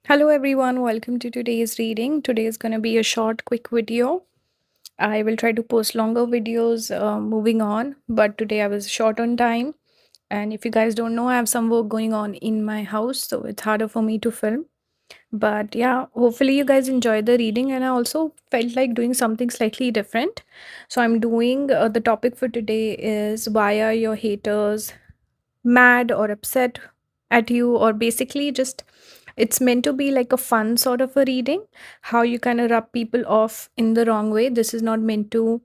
Hello, everyone. Welcome to today's reading. Today is going to be a short, quick video. I will try to post longer videos moving on, but today I was short on time. And if you guys don't know, I have some work going on in my house, so it's harder for me to film. But yeah, hopefully, you guys enjoyed the reading, and I also felt like doing something slightly different. So, I'm doing the topic for today is why are your haters mad or upset at you, or basically just it's meant to be like a fun sort of a reading, how you kind of rub people off in the wrong way. This is not meant to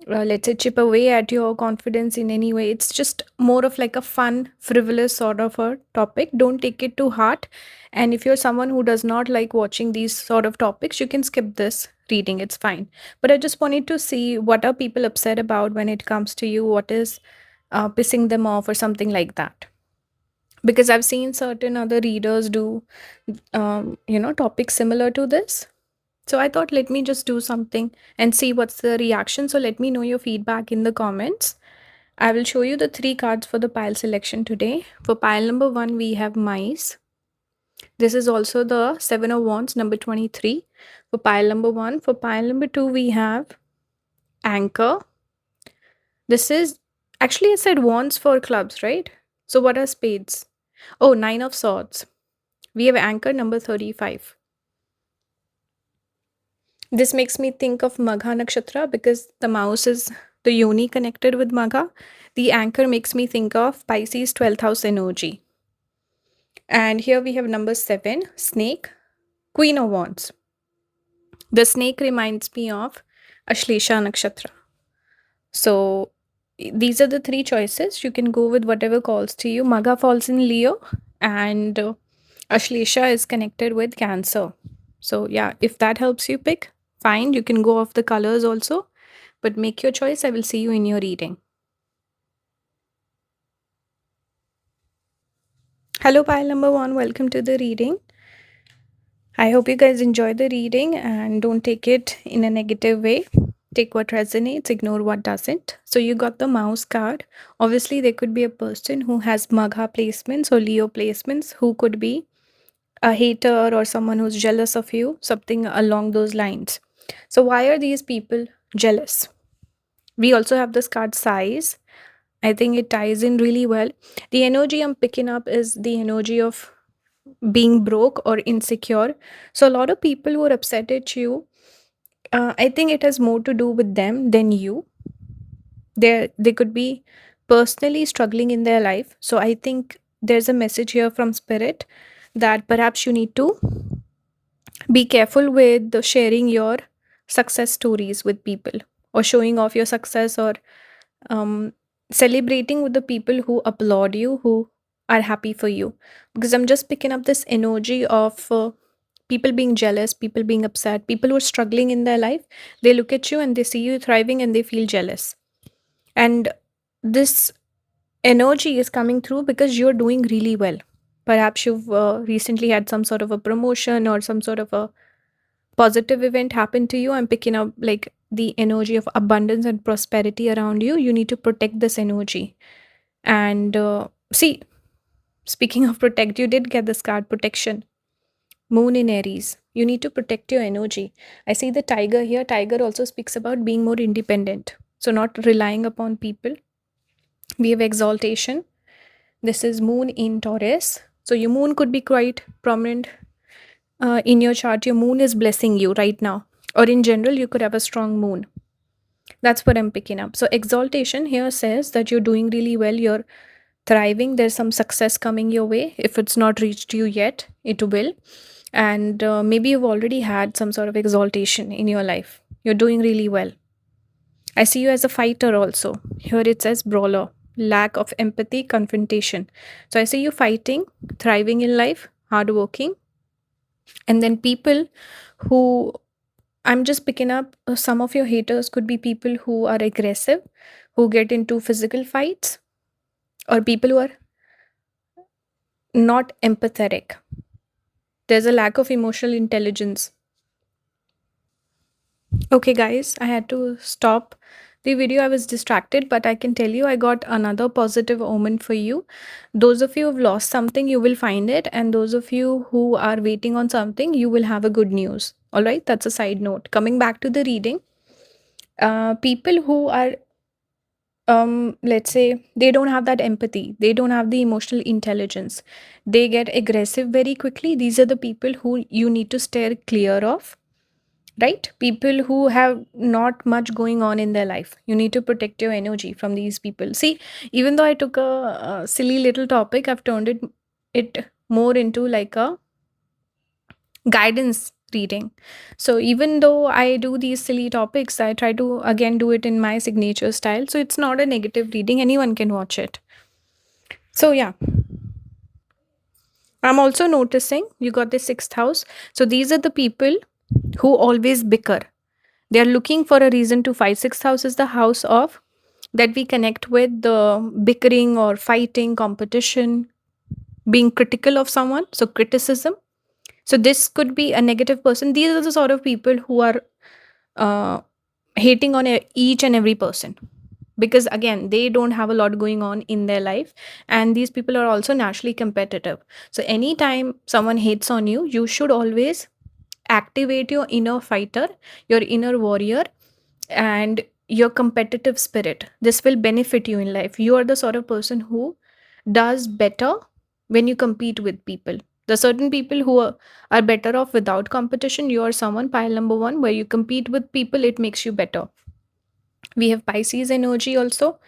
let's say chip away at your confidence in any way. It's just more of like a fun frivolous sort of a topic. Don't take it to heart, and if you're someone who does not like watching these sort of topics, you can skip this reading, it's fine. But I just wanted to see what are people upset about when it comes to you, what is pissing them off or something like that, because I've seen certain other readers do topics similar to this. So I thought, let me just do something and see what's the reaction. So let me know your feedback in the comments. I will show you the three cards for the pile selection today. For pile number 1, we have mice. This is also the 7 of wands, number 23, for pile number 1. For pile number 2, we have anchor. This is actually, I said wands for clubs, right? So what are spades? Oh, 9 of swords. We have anchor number 35. This makes me think of Magha Nakshatra because the mouse is the yoni connected with Magha. The anchor makes me think of Pisces 12th house energy. And here we have number 7, snake, Queen of Wands. The snake reminds me of Ashlesha Nakshatra. So these are the three choices. You can go with whatever calls to you. Magha falls in Leo, and Ashlesha is connected with Cancer. So yeah, if that helps you pick, fine. You can go off the colors also, but make your choice. I will see you in your reading. Hello, pile number 1. Welcome to the reading. I hope you guys enjoy the reading and don't take it in a negative way. Take what resonates, ignore what doesn't. So, you got the mouse card. Obviously, there could be a person who has Magha placements or Leo placements, who could be a hater or someone who's jealous of you, something along those lines. So, why are these people jealous? We also have this card size. I think it ties in really well. The energy I'm picking up is the energy of being broke or insecure. So, a lot of people who are upset at you, I think it has more to do with them than you. They could be personally struggling in their life. So, I think there's a message here from spirit that perhaps you need to be careful with sharing your success stories with people, or showing off your success, or um, celebrating with the people who applaud you, who are happy for you. Because I'm just picking up this energy of people being jealous, people being upset, people who are struggling in their life. They look at you and they see you thriving and they feel jealous. And this energy is coming through because you're doing really well. Perhaps you've recently had some sort of a promotion or some sort of a positive event happen to you. I'm picking up like the energy of abundance and prosperity around you. You need to protect this energy. And see, speaking of protect, you did get this card, protection. Moon in Aries. You need to protect your energy. I see the tiger here. Tiger also speaks about being more independent. So, not relying upon people. We have exaltation. This is moon in Taurus. So, your moon could be quite prominent in your chart. Your moon is blessing you right now. Or in general, you could have a strong moon. That's what I'm picking up. So, exaltation here says that you're doing really well. You're thriving. There's some success coming your way. If it's not reached you yet, it will. And maybe you've already had some sort of exaltation in your life. You're doing really well. I see you as a fighter also. Here it says brawler, lack of empathy, confrontation. So I see you fighting, thriving in life, hardworking. And then people who, I'm just picking up, some of your haters could be people who are aggressive, who get into physical fights, or people who are not empathetic. There's a lack of emotional intelligence. Okay, guys, I had to stop the video, I was distracted, but I can tell you I got another positive omen for you. Those of you who've lost something, you will find it. And those of you who are waiting on something, you will have a good news. All right, that's a side note. Coming back to the reading, people who are let's say they don't have that empathy, they don't have the emotional intelligence, they get aggressive very quickly. These are the people who you need to steer clear of, right? People who have not much going on in their life, you need to protect your energy from these people. See, even though I took a silly little topic, I've turned it more into like a guidance reading. So even though I do these silly topics, I try to again do it in my signature style, so it's not a negative reading, anyone can watch it. So yeah, I'm also noticing you got the sixth house. So these are the people who always bicker. They are looking for a reason to fight. Sixth house is the house of that we connect with the bickering or fighting, competition, being critical of someone. So criticism. So this could be a negative person. These are the sort of people who are uh, hating on each and every person, because again they don't have a lot going on in their life, and these people are also naturally competitive. So anytime someone hates on you, you should always activate your inner fighter, your inner warrior, and your competitive spirit. This will benefit you in life. You are the sort of person who does better when you compete with people. The certain people who are better off without competition. You are someone, pile number one, where you compete with people, it makes you better. We have Pisces energy also.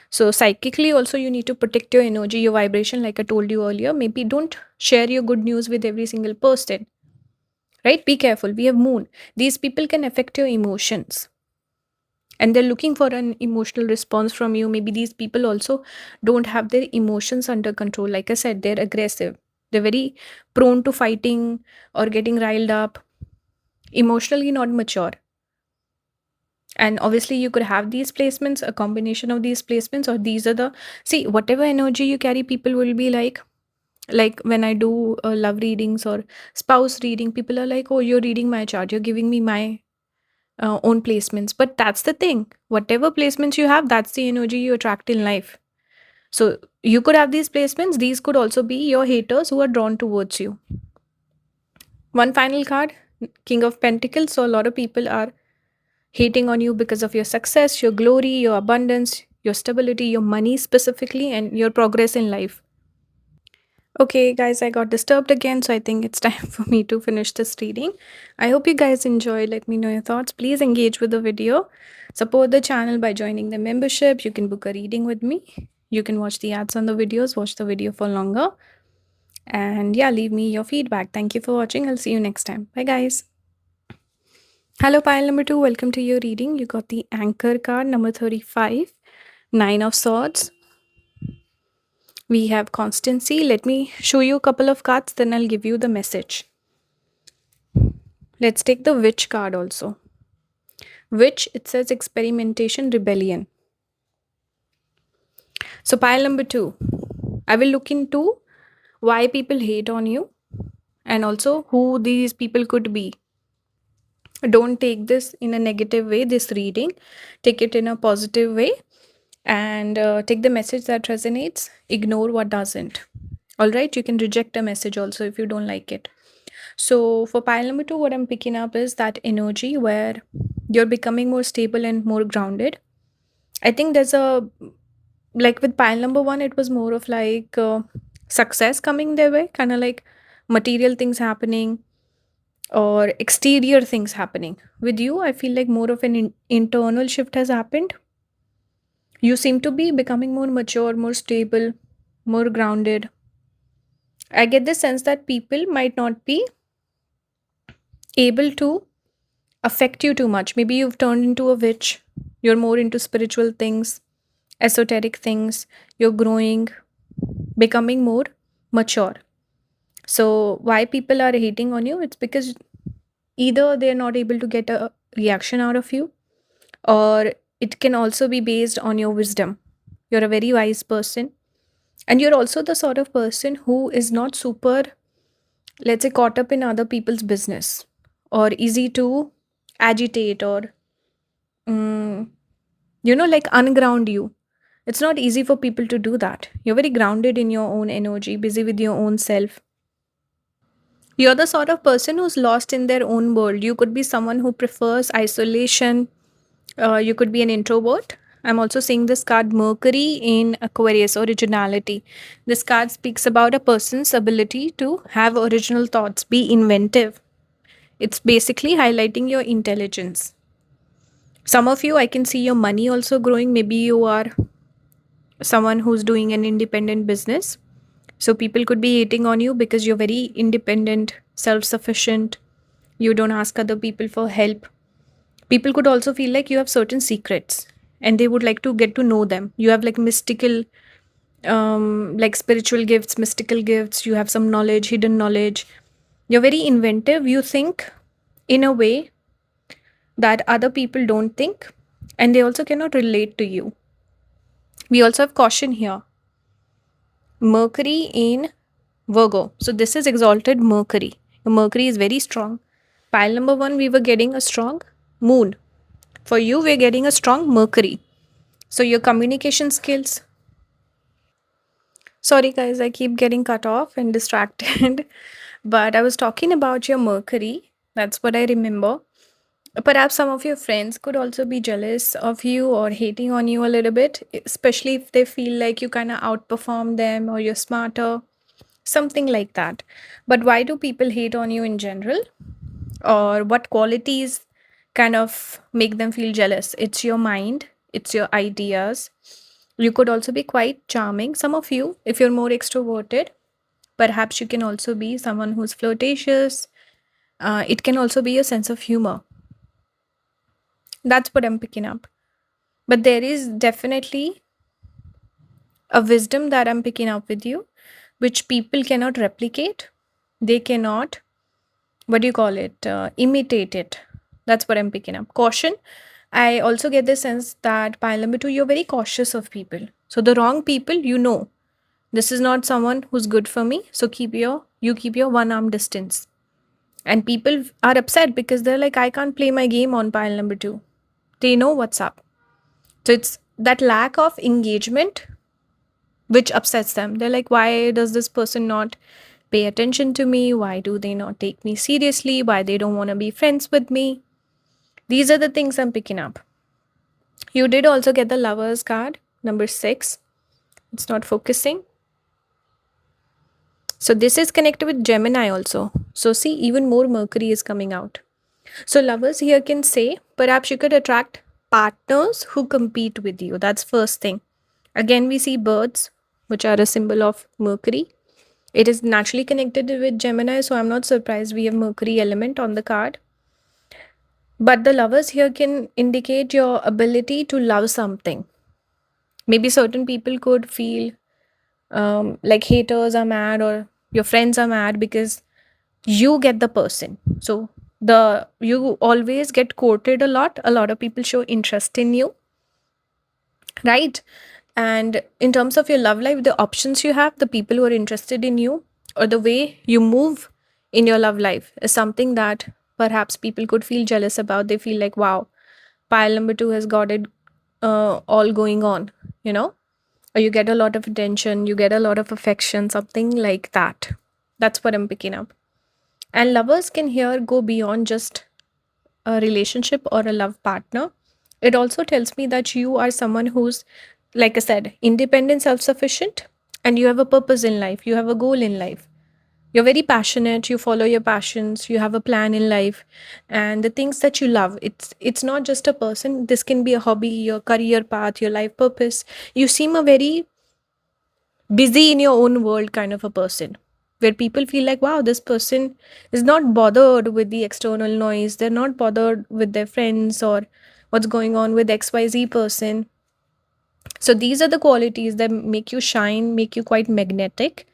So psychically also you need to protect your energy, your vibration, like I told you earlier. Maybe don't share your good news with every single person, right? Be careful. We have moon. These people can affect your emotions, and they're looking for an emotional response from you. Maybe these people also don't have their emotions under control. Like I said, they're aggressive. They're very prone to fighting or getting riled up, emotionally not mature. And obviously you could have these placements, a combination of these placements, or these are the, see, whatever energy you carry, people will be like when I do love readings or spouse reading, people are like, oh, you're reading my chart, you're giving me my own placements. But that's the thing, whatever placements you have, that's the energy you attract in life. So you could have these placements, these could also be your haters who are drawn towards you. One final card, King of Pentacles. So a lot of people are hating on you because of your success, your glory, your abundance, your stability, your money specifically, and your progress in life. Okay, guys, I got disturbed again, so I think it's time for me to finish this reading. I hope you guys enjoyed. Let me know your thoughts. Please engage with the video. Support the channel by joining the membership. You can book a reading with me. You can watch the ads on the videos, watch the video for longer. And yeah, leave me your feedback. Thank you for watching. I'll see you next time. Bye, guys. Hello, pile number 2. Welcome to your reading. You got the anchor card, number 35, Nine of Swords. We have constancy. Let me show you a couple of cards, then I'll give you the message. Let's take the witch card also. Witch, it says experimentation, rebellion. So pile number 2. I will look into why people hate on you and also who these people could be. Don't take this in a negative way, this reading. Take it in a positive way, and take the message that resonates. Ignore what doesn't. All right, you can reject a message also if you don't like it. So for pile number 2, what I'm picking up is that energy where you're becoming more stable and more grounded. I think there's a, like with pile number 1, it was more of like success coming their way, kind of like material things happening or exterior things happening. With you, I feel like more of an internal shift has happened. You seem to be becoming more mature, more stable, more grounded. I get the sense that people might not be able to affect you too much. Maybe you've turned into a witch, you're more into spiritual things, esoteric things, you're growing, becoming more mature. So, why people are hating on you? It's because either they're not able to get a reaction out of you, or it can also be based on your wisdom. You're a very wise person, and you're also the sort of person who is not super, let's say, caught up in other people's business, or easy to agitate or mm, like unground you. It's not easy for people to do that. You're very grounded in your own energy, busy with your own self. You're the sort of person who's lost in their own world. You could be someone who prefers isolation. You could be an introvert. I'm also seeing this card Mercury in Aquarius, originality. This card speaks about a person's ability to have original thoughts, be inventive. It's basically highlighting your intelligence. Some of you, I can see your money also growing. Maybe you are someone who's doing an independent business. So people could be hating on you because you're very independent, self sufficient. You don't ask other people for help. People could also feel like you have certain secrets and they would like to get to know them. You have like mystical, like spiritual gifts, mystical gifts. You have some knowledge, hidden knowledge. You're very inventive. You think in a way that other people don't think, and they also cannot relate to you. We also have caution here. Mercury in Virgo. So this is exalted Mercury. Mercury is very strong. Pile number one, we were getting a strong moon. For you, we're getting a strong Mercury. So your communication skills. Sorry, guys, I keep getting cut off and distracted. But I was talking about your Mercury. That's what I remember. Perhaps some of your friends could also be jealous of you or hating on you a little bit, especially if they feel like you kind of outperform them or you're smarter, something like that. But why do people hate on you in general? Or what qualities kind of make them feel jealous? It's your mind, it's your ideas. You could also be quite charming. Some of you, if you're more extroverted, perhaps you can also be someone who's flirtatious. It can also be a sense of humor. That's what I'm picking up. But there is definitely a wisdom that I'm picking up with you, which people cannot replicate. They cannot, what do you call it, imitate it. That's what I'm picking up. Caution. I also get the sense that pile number two, you're very cautious of people. So the wrong people, this is not someone who's good for me. So you keep your one arm distance. And people are upset because they're like, I can't play my game on pile number two. They know what's up. So it's that lack of engagement which upsets them. They're like, why does this person not pay attention to me? Why do they not take me seriously? Why they don't want to be friends with me? These are the things I'm picking up. You did also get the lovers card, number 6. It's not focusing. So this is connected with Gemini also. So see, even more Mercury is coming out. So lovers here can say, perhaps you could attract partners who compete with you. That's first thing. Again, we see birds, which are a symbol of Mercury. It is naturally connected with Gemini, so I'm not surprised we have Mercury element on the card. But the lovers here can indicate your ability to love something. Maybe certain people could feel like haters are mad or your friends are mad because you get the person. So you always get courted a lot. A lot of people show interest in you, right? And in terms of your love life, the options you have, the people who are interested in you, or the way you move in your love life is something that perhaps people could feel jealous about. They feel like, wow, pile number two has got it all going on, or you get a lot of attention, you get a lot of affection, something like that. That's what I'm picking up. And lovers can here go beyond just a relationship or a love partner. It also tells me that you are someone who's, like I said, independent, self sufficient, and you have a purpose in life, you have a goal in life. You're very passionate, you follow your passions, you have a plan in life, and the things that you love. It's not just a person, this can be a hobby, your career path, your life purpose. You seem a very busy in your own world kind of a person, where people feel like, wow, this person is not bothered with the external noise, they're not bothered with their friends or what's going on with XYZ person. So these are the qualities that make you shine, make you quite magnetic,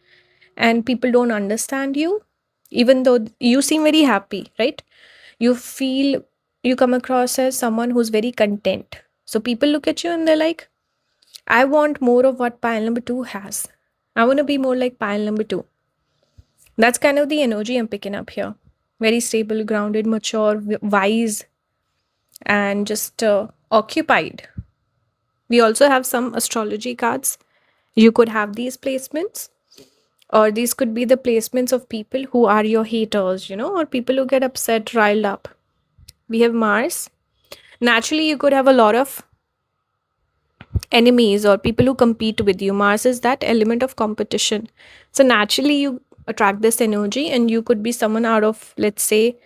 and people don't understand you, even though you seem very happy, right? You come across as someone who's very content. So people look at you and they're like, I want more of what pile number two has. I want to be more like pile number two. That's kind of the energy I'm picking up here. Very stable, grounded, mature, wise, and just occupied. We also have some astrology cards. You could have these placements, or these could be the placements of people who are your haters, or people who get upset, riled up. We have Mars. Naturally, you could have a lot of enemies or people who compete with you. Mars is that element of competition. So naturally, you attract this energy, and you could be someone out of, let's say,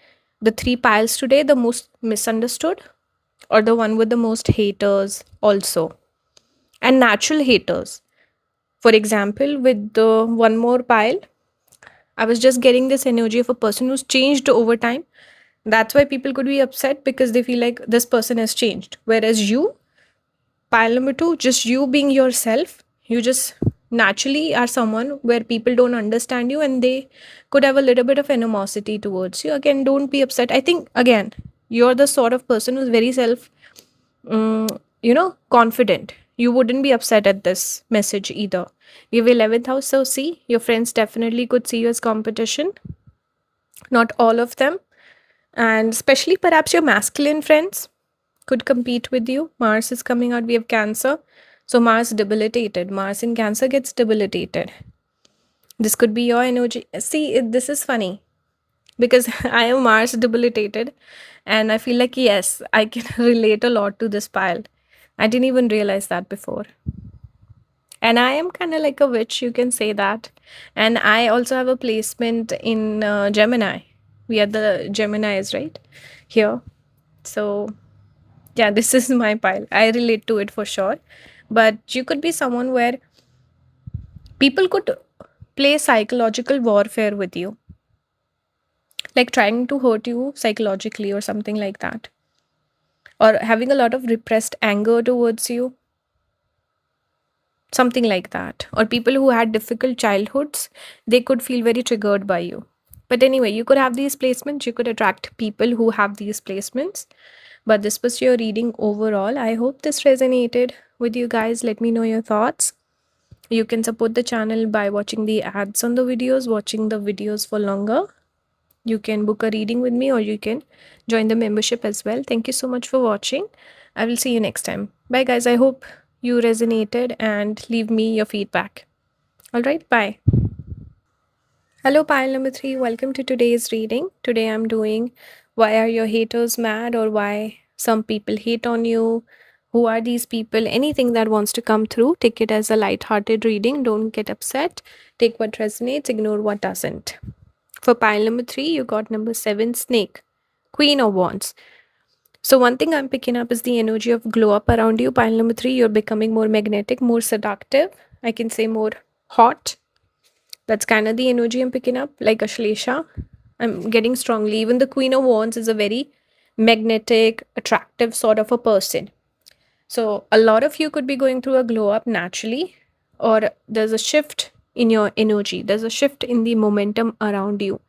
the three piles today, the most misunderstood, or the one with the most haters, also, and natural haters. For example, with the one more pile, I was just getting this energy of a person who's changed over time. That's why people could be upset because they feel like this person has changed. Whereas you, pile number two, just you being yourself, you just naturally are someone where people don't understand you and they could have a little bit of animosity towards you. Again, don't be upset. I think, again, you're the sort of person who's very confident. You wouldn't be upset at this message either. You have 11th house, so see, your friends definitely could see you as competition. Not all of them. And especially perhaps your masculine friends could compete with you. Mars is coming out. We have Cancer. So Mars debilitated. Mars in Cancer gets debilitated. This could be your energy. See, this is funny because I am Mars debilitated and I feel like, yes, I can relate a lot to this pile. I didn't even realize that before. And I am kind of like a witch, you can say that. And I also have a placement in Gemini. We are the Geminis, right? Here. So yeah, this is my pile. I relate to it for sure. But you could be someone where people could play psychological warfare with you, like trying to hurt you psychologically or something like that, or having a lot of repressed anger towards you, something like that. Or people who had difficult childhoods, they could feel very triggered by you. But anyway, you could have these placements, you could attract people who have these placements. But this was your reading overall. I hope this resonated with you guys. Let me know your thoughts. You can support the channel by watching the ads on the videos, watching the videos for longer. You can book a reading with me, or you can join the membership as well. Thank you so much for watching. I will see you next time. Bye, guys. I hope you resonated and leave me your feedback. All right, bye. Hello, pile number 3. Welcome to today's reading. Today I'm doing why are your haters mad, or why some people hate on you. Who are these people? Anything that wants to come through, take it as a light-hearted reading. Don't get upset. Take what resonates, ignore what doesn't. For pile number 3, you got number 7, Snake, Queen of Wands. So one thing I'm picking up is the energy of glow up around you. Pile number 3, you're becoming more magnetic, more seductive. I can say more hot. That's kind of the energy I'm picking up, like Ashlesha. I'm getting strongly. Even the Queen of Wands is a very magnetic, attractive sort of a person. So a lot of you could be going through a glow up naturally, or there's a shift in your energy. There's a shift in the momentum around you.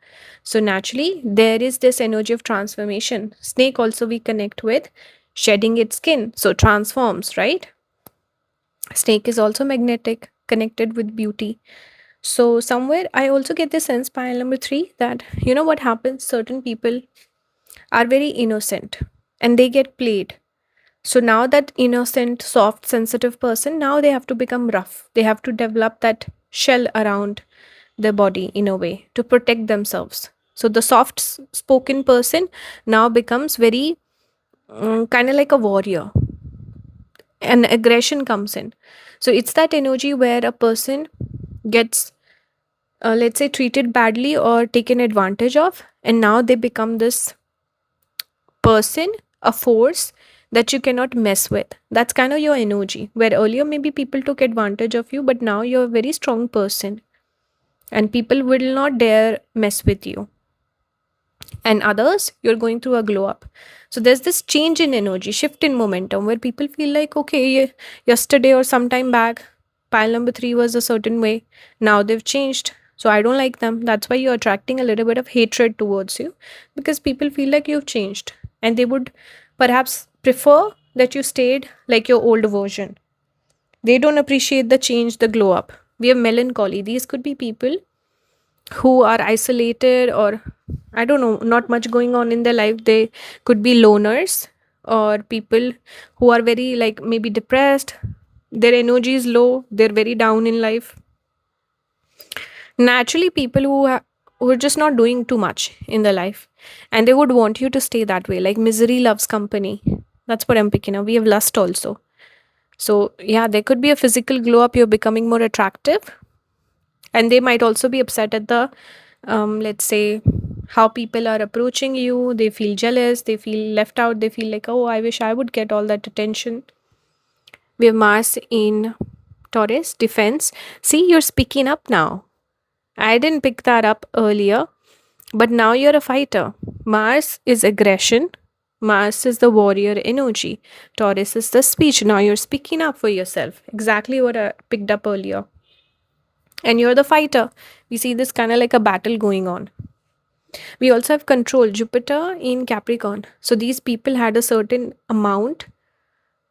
So naturally, there is this energy of transformation. Snake also we connect with shedding its skin. So transforms, right? Snake is also magnetic, connected with beauty. So somewhere I also get the sense, pile number 3, that what happens, certain people are very innocent and they get played. So now that innocent, soft, sensitive person, now they have to become rough. They have to develop that shell around their body in a way to protect themselves. So the soft spoken person now becomes very kind of like a warrior, and aggression comes in. So it's that energy where a person gets let's say treated badly or taken advantage of, and now they become this person, a force that you cannot mess with. That's kind of your energy, where earlier maybe people took advantage of you, but now you're a very strong person and people will not dare mess with you. And others, you're going through a glow up. So there's this change in energy, shift in momentum, where people feel like, okay, yesterday or sometime back, pile number 3 was a certain way. Now they've changed. So I don't like them. That's why you're attracting a little bit of hatred towards you, because people feel like you've changed and they would perhaps prefer that you stayed like your old version. They don't appreciate the change, the glow up. We have melancholy. These could be people who are isolated, or I don't know, not much going on in their life. They could be loners, or people who are very like maybe depressed, their energy is low, they're very down in life. Naturally, people who are just not doing too much in their life, and they would want you to stay that way. Like misery loves company. That's what I'm picking up. We have lust also. So yeah, there could be a physical glow up. You're becoming more attractive, and they might also be upset at the, let's say, how people are approaching you. They feel jealous. They feel left out. They feel like, oh, I wish I would get all that attention. We have Mars in Taurus, defense. See, you're speaking up now. I didn't pick that up earlier, but now you're a fighter. Mars is aggression. Mars is the warrior energy. Taurus is the speech. Now you're speaking up for yourself. Exactly what I picked up earlier. And you're the fighter. We see this kind of like a battle going on. We also have control, Jupiter in Capricorn. So these people had a certain amount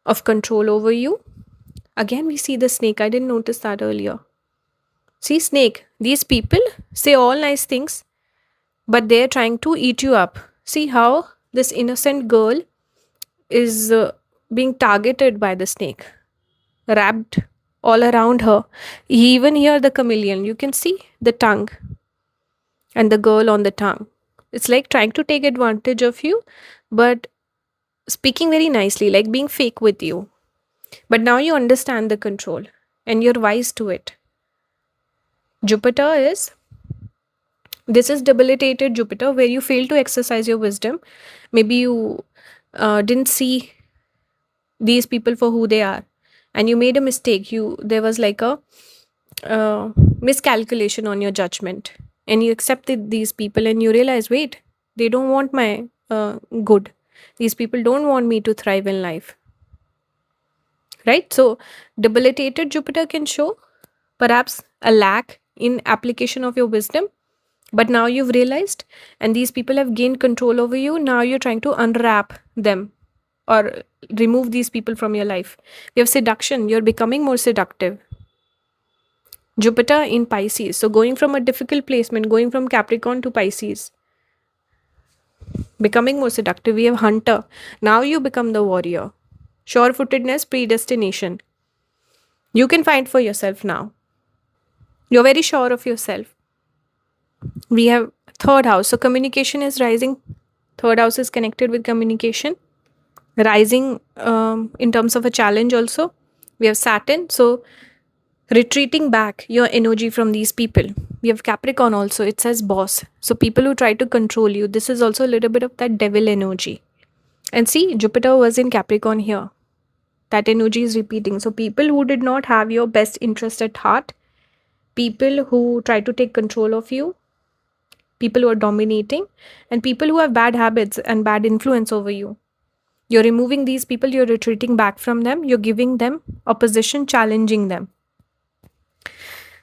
of control over you. Again, we see the snake. I didn't notice that earlier. See, snake. These people say all nice things, but they're trying to eat you up. See how this innocent girl is being targeted by the snake, wrapped all around her. Even here, the chameleon, you can see the tongue and the girl on the tongue. It's like trying to take advantage of you, but speaking very nicely, like being fake with you. But now you understand the control and you're wise to it. Jupiter is, this is debilitated Jupiter where you fail to exercise your wisdom. Maybe you didn't see these people for who they are, and you made a mistake. There was like a miscalculation on your judgment, and you accepted these people and you realize, wait, they don't want my good. These people don't want me to thrive in life, right? So debilitated Jupiter can show perhaps a lack in application of your wisdom, but now you've realized, and these people have gained control over you. Now you're trying to unwrap them or remove these people from your life. You have seduction. You're becoming more seductive. Jupiter in Pisces. So going from a difficult placement, going from Capricorn to Pisces, becoming more seductive. We have Hunter. Now you become the warrior. Sure footedness, predestination. You can find for yourself now. You're very sure of yourself. We have third house. So communication is rising. Third house is connected with communication. Rising in terms of a challenge also. We have Saturn. So retreating back your energy from these people. We have Capricorn also. It says boss. So people who try to control you. This is also a little bit of that devil energy. And see, Jupiter was in Capricorn here. That energy is repeating. So people who did not have your best interest at heart, people who try to take control of you, people who are dominating, and people who have bad habits and bad influence over you. You're removing these people, you're retreating back from them, you're giving them opposition, challenging them.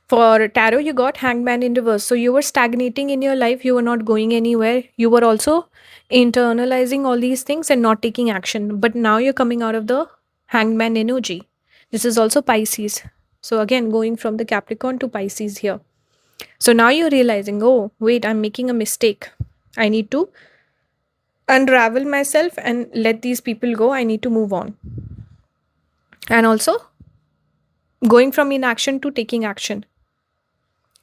For tarot, you got Hangman in reverse. So you were stagnating in your life, you were not going anywhere. You were also internalizing all these things and not taking action. But now you're coming out of the Hangman energy. This is also Pisces. So again, going from the Capricorn to Pisces here. So now you're realizing, oh, wait, I'm making a mistake. I need to unravel myself and let these people go. I need to move on. And also going from inaction to taking action.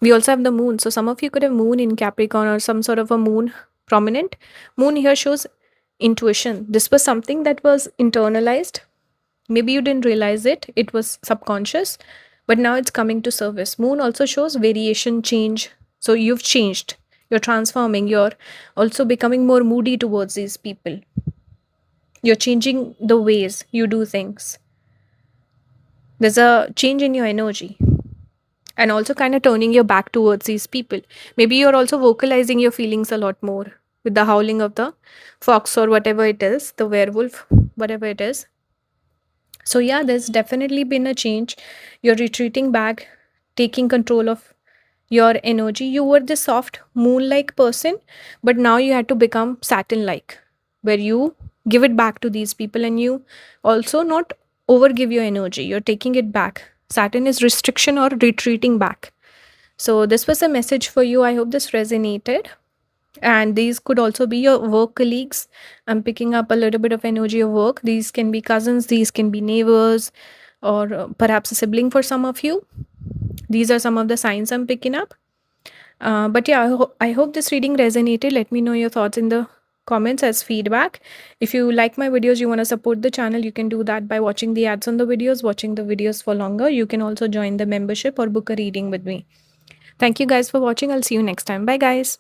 We also have the moon. So some of you could have moon in Capricorn or some sort of a moon prominent. Moon here shows intuition. This was something that was internalized. Maybe you didn't realize it. It was subconscious. But now it's coming to surface. Moon also shows variation, change. So you've changed. You're transforming. You're also becoming more moody towards these people. You're changing the ways you do things. There's a change in your energy. And also kind of turning your back towards these people. Maybe you're also vocalizing your feelings a lot more with the howling of the fox or whatever it is, the werewolf, whatever it is. So yeah, there's definitely been a change. You're retreating back, taking control of your energy. You were the soft moon-like person, but now you had to become Saturn-like, where you give it back to these people and you also not overgive your energy. You're taking it back. Saturn is restriction or retreating back. So this was a message for you. I hope this resonated. And these could also be your work colleagues. I'm picking up a little bit of energy of work. These can be cousins, these can be neighbors, or perhaps a sibling for some of you. These are some of the signs I'm picking up. But yeah, I hope this reading resonated. Let me know your thoughts in the comments as feedback. If you like my videos, you want to support the channel, you can do that by watching the ads on the videos, watching the videos for longer. You can also join the membership or book a reading with me. Thank you guys for watching. I'll see you next time. Bye, guys.